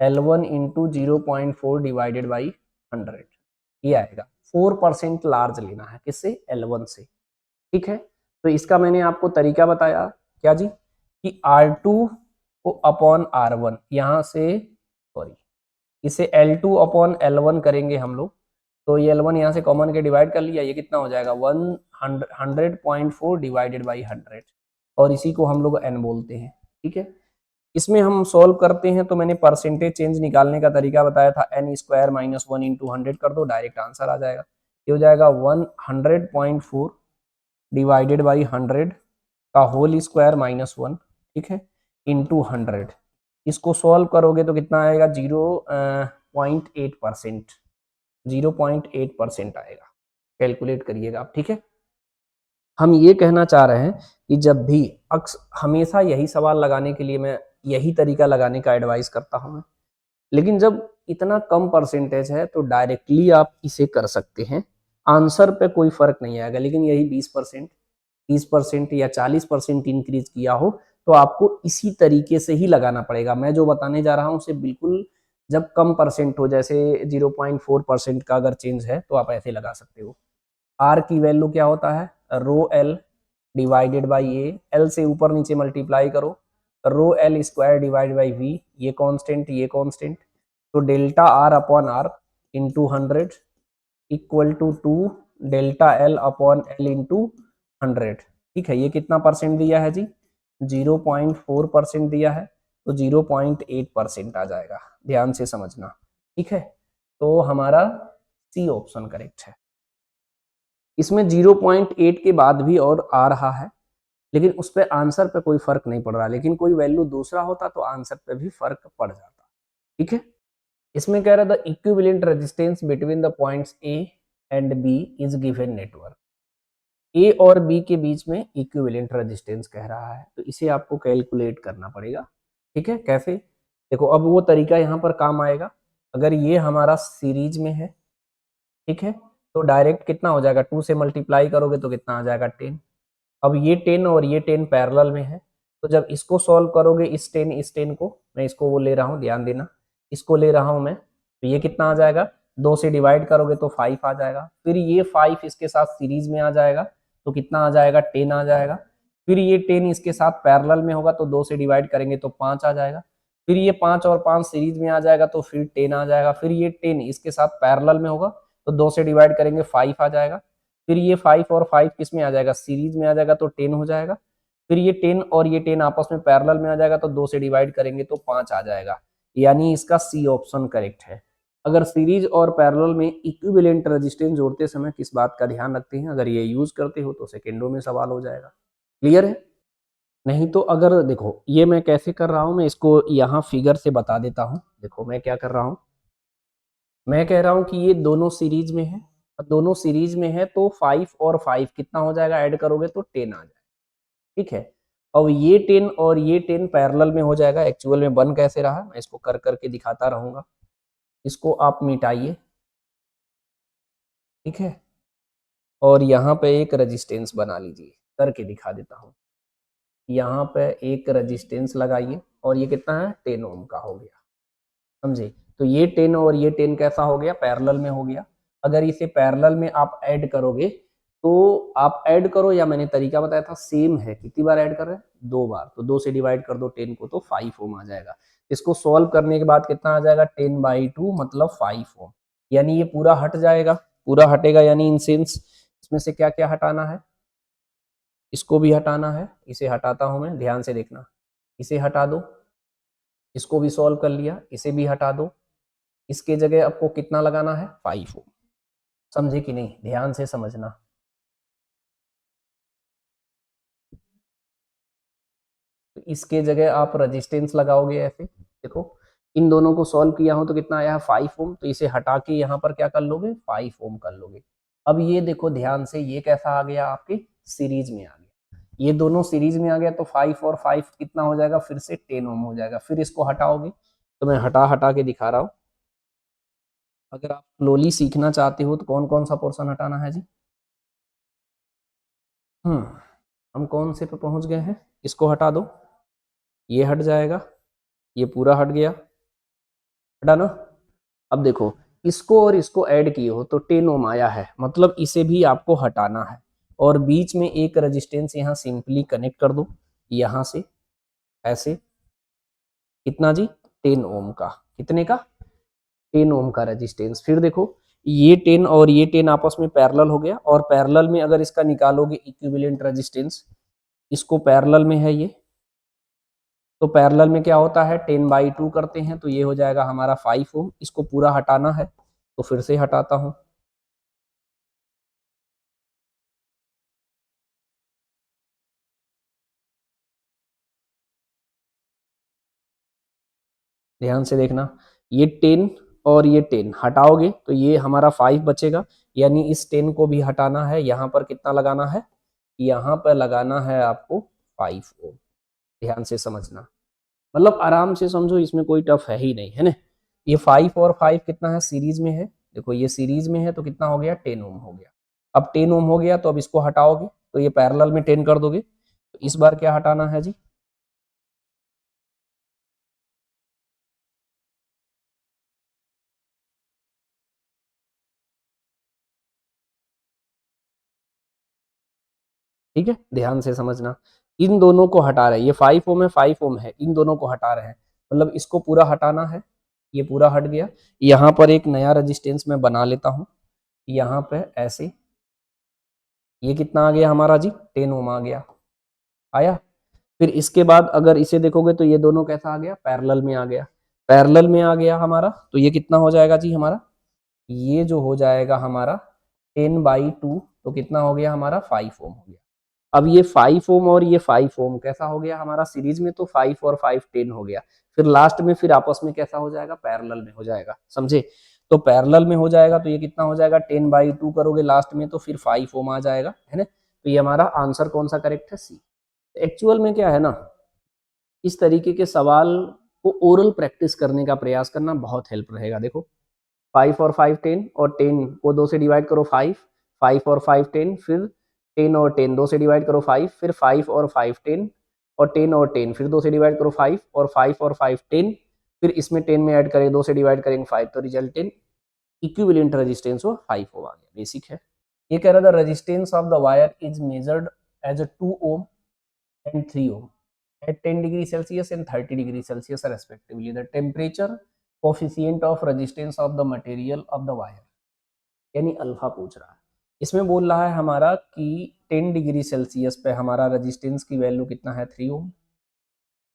0.4 divided by 100, ये आएगा। 4% लार्ज लेना है किससे, L1 से। ठीक है, तो इसका मैंने आपको तरीका बताया क्या जी, कि R2 को अपॉन R1, यहाँ से सॉरी इसे L2 अपॉन L1 करेंगे हम लोग, तो ये L1 यहाँ से कॉमन के डिवाइड कर लिया, ये कितना हो जाएगा 100.4 डिवाइडेड बाई 100, और इसी को हम लोग n बोलते हैं। ठीक है, इसमें हम सॉल्व करते हैं तो मैंने परसेंटेज चेंज निकालने का तरीका बताया था, n स्क्वायर माइनस 1 इंटू 100 कर दो, डायरेक्ट आंसर आ जाएगा। ये हो जाएगा 100.4 डिवाइडेड बाई 100 का होल स्क्वायर माइनस 1, ठीक है, इंटू 100। इसको सॉल्व करोगे तो कितना आएगा, 0.8%, 0.8% आएगा। कैलकुलेट करिएगा आप, ठीक है। हम ये कहना चाह रहे हैं कि जब भी हमेशा यही सवाल लगाने के लिए मैं यही तरीका लगाने का एडवाइस करता हूँ, लेकिन जब इतना कम परसेंटेज है तो डायरेक्टली आप इसे कर सकते हैं, आंसर पे कोई फर्क नहीं आएगा। लेकिन यही 20%, 30% या 40% इंक्रीज किया हो तो आपको इसी तरीके से ही लगाना पड़ेगा। मैं जो बताने जा रहा हूँ उसे बिल्कुल, जब कम परसेंट हो, जैसे 0.4% का अगर चेंज है तो आप ऐसे लगा सकते हो। आर की वैल्यू क्या होता है, rho L divided by A, L से ऊपर नीचे मल्टीप्लाई करो, rho L square divide by V, ये कांस्टेंट ये कांस्टेंट, तो delta R upon R into 100 equal to 2 delta L upon L into 100, ठीक है। ये कितना परसेंट दिया है जी, 0.4% दिया है, तो 0.8% आ जाएगा, ध्यान से समझना, ठीक है। तो हमारा सी ऑप्शन करेक्ट है। इसमें 0.8 के बाद भी और आ रहा है, लेकिन उस पर आंसर पे कोई फर्क नहीं पड़ रहा, लेकिन कोई वैल्यू दूसरा होता तो आंसर पे भी फर्क पड़ जाता, ठीक है। इसमें कह रहा था equivalent resistance between the points A and B is given network. A और बी के बीच में इक्विवेलेंट रेजिस्टेंस कह रहा है, तो इसे आपको कैलकुलेट करना पड़ेगा, ठीक है। कैसे, देखो अब वो तरीका यहाँ पर काम आएगा। अगर ये हमारा सीरीज में है, ठीक है, तो डायरेक्ट कितना हो जाएगा, 2 से मल्टीप्लाई करोगे तो कितना आ जाएगा, 10। अब ये 10 और ये 10 पैरेलल में है, तो जब इसको सॉल्व करोगे, इस 10 को मैं इसको वो ले रहा हूँ, ध्यान देना, इसको ले रहा हूँ मैं, तो ये कितना आ जाएगा, 2 से डिवाइड करोगे तो 5 आ जाएगा। फिर ये 5 इसके साथ सीरीज में आ जाएगा तो कितना आ जाएगा, 10 आ जाएगा। फिर ये 10 इसके साथ पैरेलल में होगा तो 2 से डिवाइड करेंगे तो 5 आ जाएगा। फिर ये 5 और 5 सीरीज में आ जाएगा तो फिर 10 आ जाएगा। फिर ये 10 इसके साथ पैरेलल में होगा तो 2 से डिवाइड करेंगे 5 आ जाएगा। फिर ये 5 और 5 किस में आ जाएगा, सीरीज में आ जाएगा तो 10 हो जाएगा। फिर ये 10 और ये 10 आपस में पैरेलल में आ जाएगा तो 2 से डिवाइड करेंगे तो 5 आ जाएगा। यानी इसका सी ऑप्शन करेक्ट है। अगर सीरीज और पैरेलल में इक्विवेलेंट रेजिस्टेंस जोड़ते समय किस बात का ध्यान रखते हैं, अगर ये यूज करते हो तो सेकेंडों में सवाल हो जाएगा। क्लियर है। नहीं तो अगर देखो ये मैं कैसे कर रहा हूं, मैं इसको यहाँ फिगर से बता देता हूं। देखो मैं क्या कर रहा हूं, मैं कह रहा हूं कि ये दोनों सीरीज में है, और दोनों सीरीज में है तो 5 और 5 कितना हो जाएगा, ऐड करोगे तो 10 आ जाएगा, ठीक है। अब ये 10 और ये 10 पैरेलल में हो जाएगा। एक्चुअल में बन कैसे रहा, मैं इसको कर करके दिखाता रहूंगा। इसको आप मिटाइए, ठीक है, और यहाँ पे एक रेजिस्टेंस बना लीजिए, करके दिखा देता हूँ। यहाँ पे एक रेजिस्टेंस लगाइए और ये कितना है, 10 ओम का हो गया, समझे। तो ये 10 और ये 10 कैसा हो गया, पैरेलल में हो गया। अगर इसे पैरेलल में आप ऐड करोगे तो आप ऐड करो, या मैंने तरीका बताया था सेम है, कितनी बार ऐड कर रहे हैं, 2 बार, तो 2 से डिवाइड कर दो 10 को तो 5 ओम आ जाएगा। इसको सॉल्व करने के बाद कितना आ जाएगा, 10/2 मतलब 5 ओम। यानी ये पूरा हट जाएगा, पूरा हटेगा, यानी इन सेंस इसमें से क्या क्या हटाना है, इसको भी हटाना है। इसे हटाता हूं मैं, ध्यान से देखना, इसे हटा दो, इसको भी सॉल्व कर लिया, इसे भी हटा दो। इसके जगह आपको कितना लगाना है, 5 ओम। समझे कि नहीं, ध्यान से समझना। तो इसके जगह आप रेजिस्टेंस लगाओगे ऐसे, देखो इन दोनों को सॉल्व किया हो तो कितना आया, 5 ओम। तो इसे हटा के यहाँ पर क्या कर लोगे, 5 ओम कर लोगे। अब ये देखो ध्यान से, ये कैसा आ गया, आपके सीरीज में आ गया। ये दोनों सीरीज में आ गया तो 5 और 5 कितना हो जाएगा, फिर से 10 ओम हो जाएगा। फिर इसको हटाओगे, तो मैं हटा हटा के दिखा रहा हूँ। अगर आप स्लोली सीखना चाहते हो तो कौन कौन सा पोर्शन हटाना है जी, हम कौन से पे पहुंच गए हैं, इसको हटा दो, ये हट जाएगा, ये पूरा हट गया, हटा ना। अब देखो इसको और इसको ऐड किए हो तो 10 ओम आया है, मतलब इसे भी आपको हटाना है। और बीच में एक रेजिस्टेंस यहाँ सिंपली कनेक्ट कर दो, यहाँ से ऐसे, कितना जी, 10 ओम का, कितने का, 10 ओम का रेजिस्टेंस। फिर देखो ये 10 और ये 10 आपस में पैरेलल हो गया, और पैरेलल में अगर इसका निकालोगे इक्विवेलेंट रेजिस्टेंस, इसको पैरेलल में है ये, तो पैरेलल में क्या होता है, 10/2 करते हैं तो ये हो जाएगा हमारा 5 ओम। इसको पूरा हटाना है तो फिर से हटाता हूँ, ध्यान से देखना, ये 10 और ये 10 हटाओगे तो ये हमारा 5 बचेगा, यानी इस 10 को भी हटाना है, यहाँ पर कितना लगाना है, यहाँ पर लगाना है आपको 5 ओम। ध्यान से समझना, मतलब आराम से समझो, इसमें कोई टफ है ही नहीं, है ना। ये 5 और 5 कितना है, सीरीज में है, देखो ये सीरीज में है तो कितना हो गया, 10 ओम हो गया। अब 10 ओम हो गया तो अब इसको हटाओगे तो ये पैरेलल में 10 कर दोगे, तो इस बार क्या हटाना है जी, ठीक है, ध्यान से समझना, इन दोनों को हटा रहे हैं, ये 5 ओम है 5 ओम है, इन दोनों को हटा रहे हैं, मतलब इसको पूरा हटाना है, ये पूरा हट गया। यहाँ पर एक नया रेजिस्टेंस मैं बना लेता हूँ, यहाँ पे ऐसे, ये कितना आ गया हमारा जी, 10 ओम आ गया, आया। फिर इसके बाद अगर इसे देखोगे तो ये दोनों कैसा आ गया, पैरेलल में आ गया, पैरेलल में आ गया हमारा, तो ये कितना हो जाएगा जी हमारा, ये जो हो जाएगा हमारा 10/2, तो कितना हो गया हमारा, 5 ओम हो गया। अब ये 5 ओम और ये 5 ओम कैसा हो गया हमारा सीरीज में, तो 5 और 5 10 हो गया, फिर लास्ट में फिर आपस में कैसा हो जाएगा, पैरेलल में हो जाएगा, समझे। तो पैरेलल में हो जाएगा तो ये कितना हो जाएगा, 10/2 करोगे लास्ट में तो फिर 5 ओम आ जाएगा, है ना। तो ये हमारा आंसर कौन सा करेक्ट है, सी। एक्चुअल में क्या है ना, इस तरीके के सवाल को ओरल प्रैक्टिस करने का प्रयास करना बहुत हेल्प रहेगा। देखो 5 और 5 10, और 10 को 2 से डिवाइड करो 5, 5 और 5 10, फिर 10 और 10 2 से डिवाइड करो 5, फिर 5 और 5 10, और 10 और 10 फिर 2 से डिवाइड करो 5, और 5 और 5 10, फिर इसमें 10 में ऐड करें 2 से डिवाइड करेंगे 5, तो रिजल्ट 10, इक्विवेलेंट रेजिस्टेंस वो 5 ओम आ गया, बेसिक है। ये कह रहा था resistance of the wire is measured as a 2 ohm and 3 ohm at 10 degree Celsius and 30 degree Celsius respectively. The temperature coefficient of resistance of the material of the wire, यानी alpha पूछ रहा है। इसमें बोल रहा है हमारा कि 10 डिग्री सेल्सियस पे हमारा रेजिस्टेंस की वैल्यू कितना है, 3 ओम,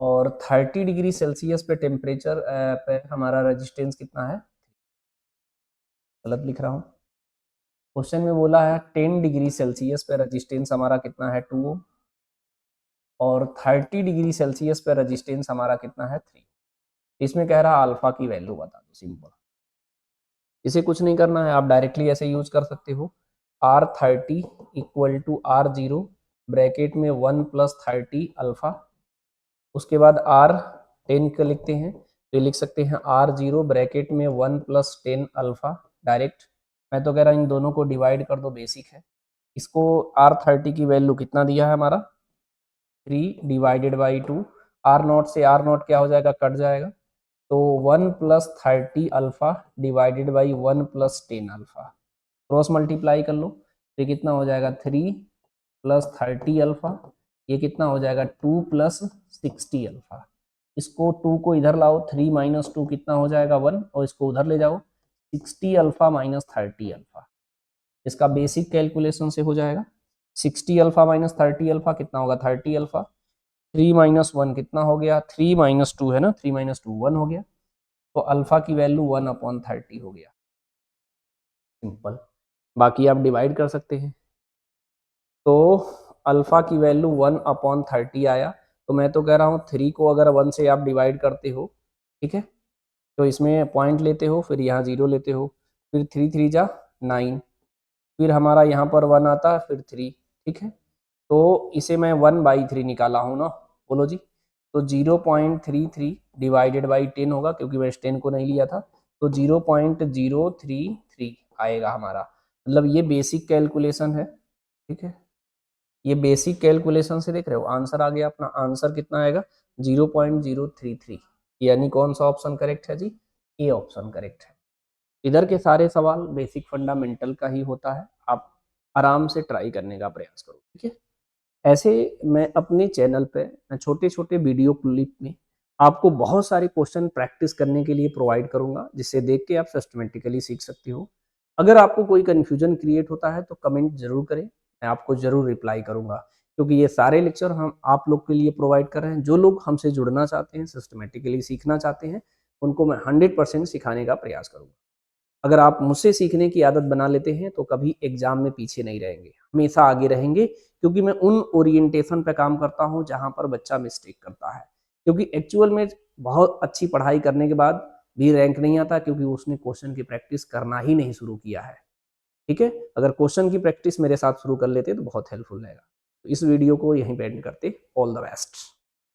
और 30 डिग्री सेल्सियस पे टेम्परेचर पे हमारा रेजिस्टेंस कितना है, गलत लिख रहा हूँ, क्वेश्चन में बोला है 10 डिग्री सेल्सियस पे रेजिस्टेंस हमारा कितना है, 2 ओम, और 30 डिग्री सेल्सियस पे रेजिस्टेंस हमारा कितना है, 3। इसमें कह रहा अल्फा की वैल्यू बता दो, सिंपल। इसे कुछ नहीं करना है, आप डायरेक्टली ऐसे यूज कर सकते हो, R30 equal to R0 bracket में 1 प्लस 30 अल्फा, उसके बाद R10 का लिखते हैं तो ये लिख सकते हैं R0 ब्रैकेट में 1 प्लस 10 अल्फा, डायरेक्ट। मैं तो कह रहा हूँ इन दोनों को डिवाइड कर दो, बेसिक है। इसको R30 की वैल्यू कितना दिया है हमारा, 3/2, आर नॉट से आर नॉट क्या हो जाएगा, कट जाएगा, तो 1 plus 30 alpha divided by 1 plus 10 alpha, cross multiply कर लो तो ये कितना हो जाएगा, 3 प्लस 30 अल्फा, ये कितना हो जाएगा 2 प्लस 60 अल्फा। इसको 2 को इधर लाओ, 3 माइनस 2 कितना हो जाएगा 1, और इसको उधर ले जाओ 60 अल्फा माइनस 30 अल्फा, इसका बेसिक कैलकुलेशन से हो जाएगा। 60 अल्फा माइनस 30 अल्फा कितना होगा, 30 अल्फा, 3 माइनस 1 कितना हो गया, 3 माइनस 2 है ना, 3 माइनस 2 1 हो गया, तो अल्फा की वैल्यू 1/30 हो गया, सिंपल। बाकी आप डिवाइड कर सकते हैं, तो अल्फा की वैल्यू 1/30 आया, तो मैं तो कह रहा हूँ 3 को अगर 1 से आप डिवाइड करते हो, ठीक है, तो इसमें पॉइंट लेते हो, फिर यहाँ 0 लेते हो, फिर 3 3 जा 9, फिर हमारा यहाँ पर 1 आता, फिर 3, ठीक है, तो इसे मैं 1/3 निकाला हूँ ना, बोलो जी, तो 0.33 डिवाइडेड बाई 10 होगा, क्योंकि मैं 10 को नहीं लिया था, तो 0.033 आएगा हमारा, मतलब ये बेसिक कैलकुलेशन है, ठीक है, ये बेसिक कैलकुलेशन से देख रहे हो आंसर आ गया अपना, आंसर कितना आएगा 0.033, यानी कौन सा ऑप्शन करेक्ट है जी, ए ऑप्शन करेक्ट है। इधर के सारे सवाल बेसिक फंडामेंटल का ही होता है, आप आराम से ट्राई करने का प्रयास करो, ठीक है। ऐसे मैं अपने चैनल पे छोटे छोटे वीडियो क्लिप में आपको बहुत सारे क्वेश्चन प्रैक्टिस करने के लिए प्रोवाइड करूंगा, जिससे देख के आप सिस्टमेटिकली सीख सकते हो। अगर आपको कोई कन्फ्यूजन क्रिएट होता है तो कमेंट जरूर करें, मैं आपको जरूर रिप्लाई करूंगा, क्योंकि ये सारे लेक्चर हम आप लोग के लिए प्रोवाइड कर रहे हैं। जो लोग हमसे जुड़ना चाहते हैं, सिस्टमेटिकली सीखना चाहते हैं, उनको मैं 100% सिखाने का प्रयास करूंगा। अगर आप मुझसे सीखने की आदत बना लेते हैं तो कभी एग्जाम में पीछे नहीं रहेंगे, हमेशा आगे रहेंगे, क्योंकि मैं उन ओरिएंटेशन पे काम करता हूं जहां पर बच्चा मिस्टेक करता है। क्योंकि एक्चुअल में बहुत अच्छी पढ़ाई करने के बाद भी रैंक नहीं आता, क्योंकि उसने क्वेश्चन की प्रैक्टिस करना ही नहीं शुरू किया है। ठीक है? अगर क्वेश्चन की प्रैक्टिस मेरे साथ शुरू कर लेते तो बहुत हेल्पफुल रहेगा। तो इस वीडियो को यहीं पे एंड करते। All the best.